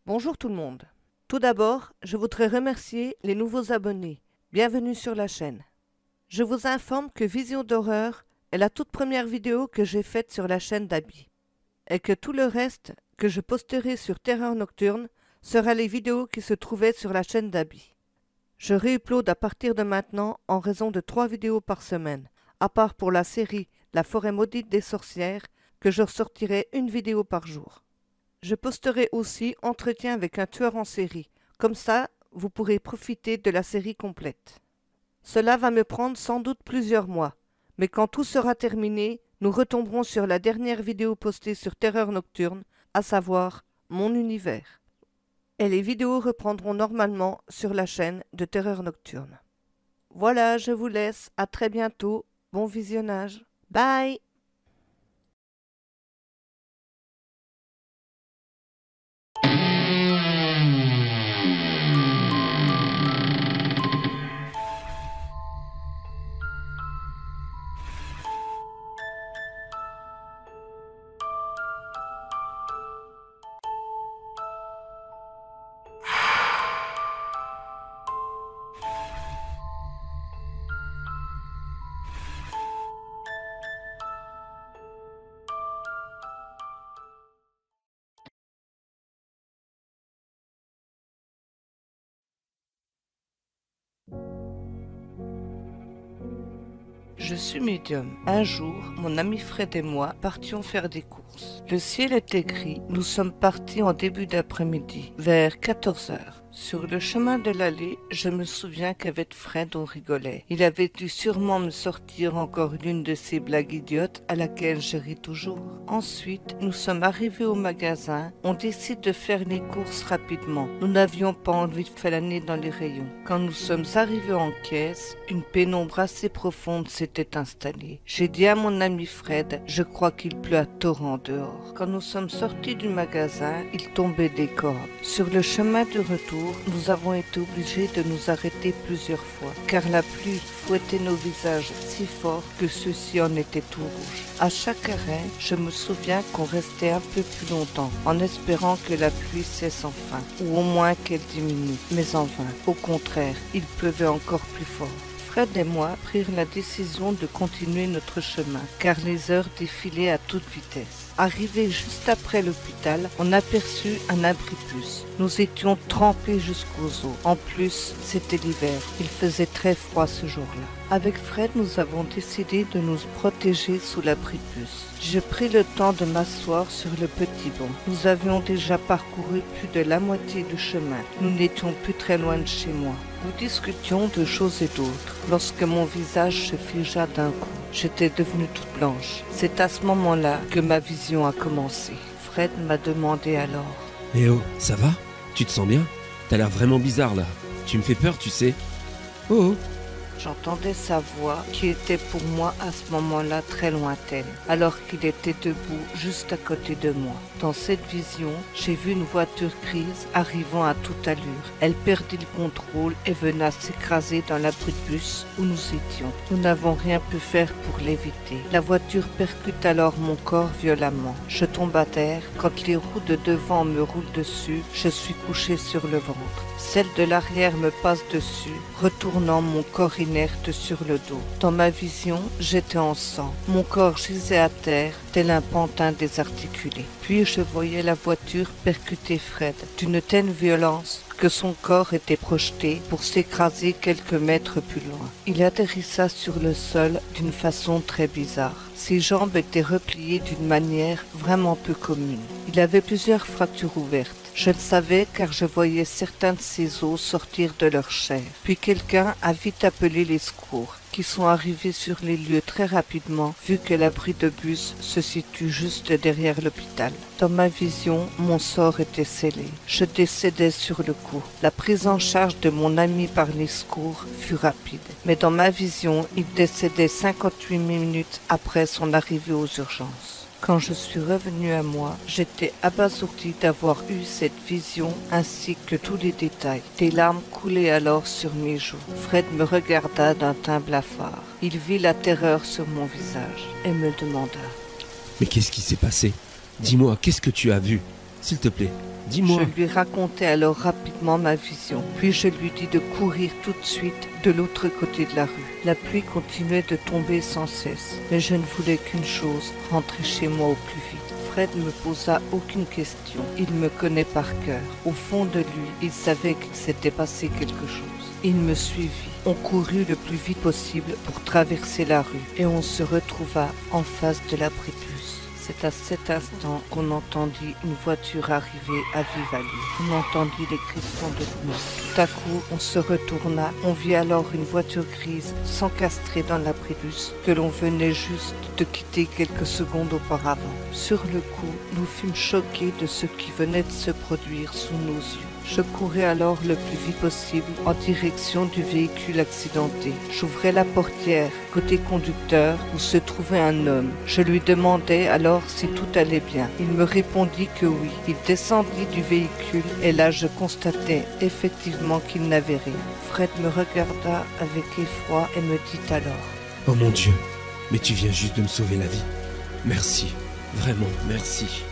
Bonjour tout le monde. Tout d'abord, je voudrais remercier les nouveaux abonnés. Bienvenue sur la chaîne. Je vous informe que Vision d'horreur est la toute première vidéo que j'ai faite sur la chaîne d'Abby, et que tout le reste que je posterai sur Terreur Nocturne sera les vidéos qui se trouvaient sur la chaîne d'Abby. Je réupload à partir de maintenant en raison de 3 vidéos par semaine, à part pour la série La forêt maudite des sorcières, que je ressortirai une vidéo par jour. Je posterai aussi Entretien avec un tueur en série. Comme ça, vous pourrez profiter de la série complète. Cela va me prendre sans doute plusieurs mois, mais quand tout sera terminé, nous retomberons sur la dernière vidéo postée sur Terreur Nocturne, à savoir Mon univers. Et les vidéos reprendront normalement sur la chaîne de Terreur Nocturne. Voilà, je vous laisse. À très bientôt. Bon visionnage. Bye! Je suis médium. Un jour, mon ami Fred et moi partions faire des courses. Le ciel était gris. Nous sommes partis en début d'après-midi, vers 14 heures. Sur le chemin de l'allée, je me souviens qu'avec Fred, on rigolait. Il avait dû sûrement me sortir encore l'une de ces blagues idiotes à laquelle je ris toujours. Ensuite, nous sommes arrivés au magasin. On décide de faire les courses rapidement. Nous n'avions pas envie de flâner dans les rayons. Quand nous sommes arrivés en caisse, une pénombre assez profonde s'était installée. J'ai dit à mon ami Fred, je crois qu'il pleut à torrent dehors. Quand nous sommes sortis du magasin, il tombait des cordes. Sur le chemin du retour, nous avons été obligés de nous arrêter plusieurs fois, car la pluie fouettait nos visages si fort que ceux-ci en étaient tout rouges. À chaque arrêt, je me souviens qu'on restait un peu plus longtemps, en espérant que la pluie cesse enfin, ou au moins qu'elle diminue. Mais en vain. Au contraire, il pleuvait encore plus fort. Fred et moi prirent la décision de continuer notre chemin, car les heures défilaient à toute vitesse. Arrivés juste après l'hôpital, on aperçut un abribus. Nous étions trempés jusqu'aux os. En plus, c'était l'hiver. Il faisait très froid ce jour-là. Avec Fred, nous avons décidé de nous protéger sous l'abribus. Je pris le temps de m'asseoir sur le petit banc. Nous avions déjà parcouru plus de la moitié du chemin. Nous n'étions plus très loin de chez moi. Nous discutions de choses et d'autres, lorsque mon visage se figea d'un coup. J'étais devenue toute blanche. C'est à ce moment-là que ma vision a commencé. Fred m'a demandé alors. « Eh oh, ça va? Tu te sens bien? T'as l'air vraiment bizarre là. Tu me fais peur, tu sais. Oh oh !» J'entendais sa voix qui était pour moi à ce moment-là très lointaine, alors qu'il était debout juste à côté de moi. Dans cette vision, j'ai vu une voiture grise arrivant à toute allure. Elle perdit le contrôle et venait s'écraser dans l'abribus où nous étions. Nous n'avons rien pu faire pour l'éviter. La voiture percute alors mon corps violemment. Je tombe à terre. Quand les roues de devant me roulent dessus, je suis couché sur le ventre. Celle de l'arrière me passe dessus, retournant mon corps inerte sur le dos. Dans ma vision, j'étais en sang. Mon corps gisait à terre, tel un pantin désarticulé. Puis je voyais la voiture percuter Fred d'une telle violence que son corps était projeté pour s'écraser quelques mètres plus loin. Il atterrissa sur le sol d'une façon très bizarre. Ses jambes étaient repliées d'une manière vraiment peu commune. Il avait plusieurs fractures ouvertes. Je le savais car je voyais certains de ses os sortir de leur chair. Puis quelqu'un a vite appelé les secours, qui sont arrivés sur les lieux très rapidement, vu que l'abri de bus se situe juste derrière l'hôpital. Dans ma vision, mon sort était scellé. Je décédais sur le coup. La prise en charge de mon ami par les secours fut rapide. Mais dans ma vision, il décédait 58 minutes après son arrivée aux urgences. Quand je suis revenu à moi, j'étais abasourdi d'avoir eu cette vision ainsi que tous les détails. Des larmes coulaient alors sur mes joues. Fred me regarda d'un teint blafard. Il vit la terreur sur mon visage et me demanda. « Mais qu'est-ce qui s'est passé? Dis-moi, qu'est-ce que tu as vu? S'il te plaît, Je dis-moi. lui racontai alors rapidement ma vision, puis je lui dis de courir tout de suite de l'autre côté de la rue. La pluie continuait de tomber sans cesse, mais je ne voulais qu'une chose, rentrer chez moi au plus vite. Fred ne me posa aucune question, il me connaît par cœur. Au fond de lui, il savait qu'il s'était passé quelque chose. Il me suivit. On courut le plus vite possible pour traverser la rue et on se retrouva en face de l'abri de bus. C'est à cet instant qu'on entendit une voiture arriver à vive allure. On entendit les crissons de pneus. Tout à coup, on se retourna. On vit alors une voiture grise s'encastrer dans l'abribus que l'on venait juste de quitter quelques secondes auparavant. Sur le coup, nous fûmes choqués de ce qui venait de se produire sous nos yeux. Je courais alors le plus vite possible en direction du véhicule accidenté. J'ouvrais la portière, côté conducteur, où se trouvait un homme. Je lui demandai alors si tout allait bien. Il me répondit que oui. Il descendit du véhicule et là je constatai effectivement qu'il n'avait rien. Fred me regarda avec effroi et me dit alors: Oh mon Dieu, mais tu viens juste de me sauver la vie. Merci, vraiment merci.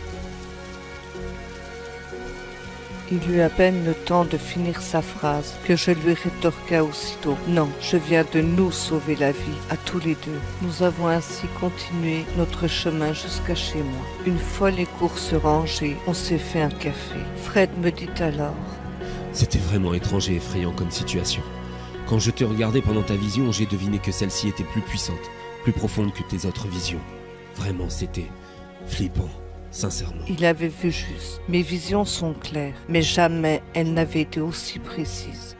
Il eut à peine le temps de finir sa phrase que je lui rétorqua aussitôt: non, je viens de nous sauver la vie, à tous les deux. Nous avons ainsi continué notre chemin jusqu'à chez moi. Une fois les courses rangées, on s'est fait un café. Fred me dit alors: C'était vraiment étrange et effrayant comme situation. Quand je te regardais pendant ta vision, j'ai deviné que celle-ci était plus puissante, plus profonde que tes autres visions. Vraiment, c'était flippant, sincèrement. il avait vu juste. Mes visions sont claires, mais jamais elles n'avaient été aussi précises.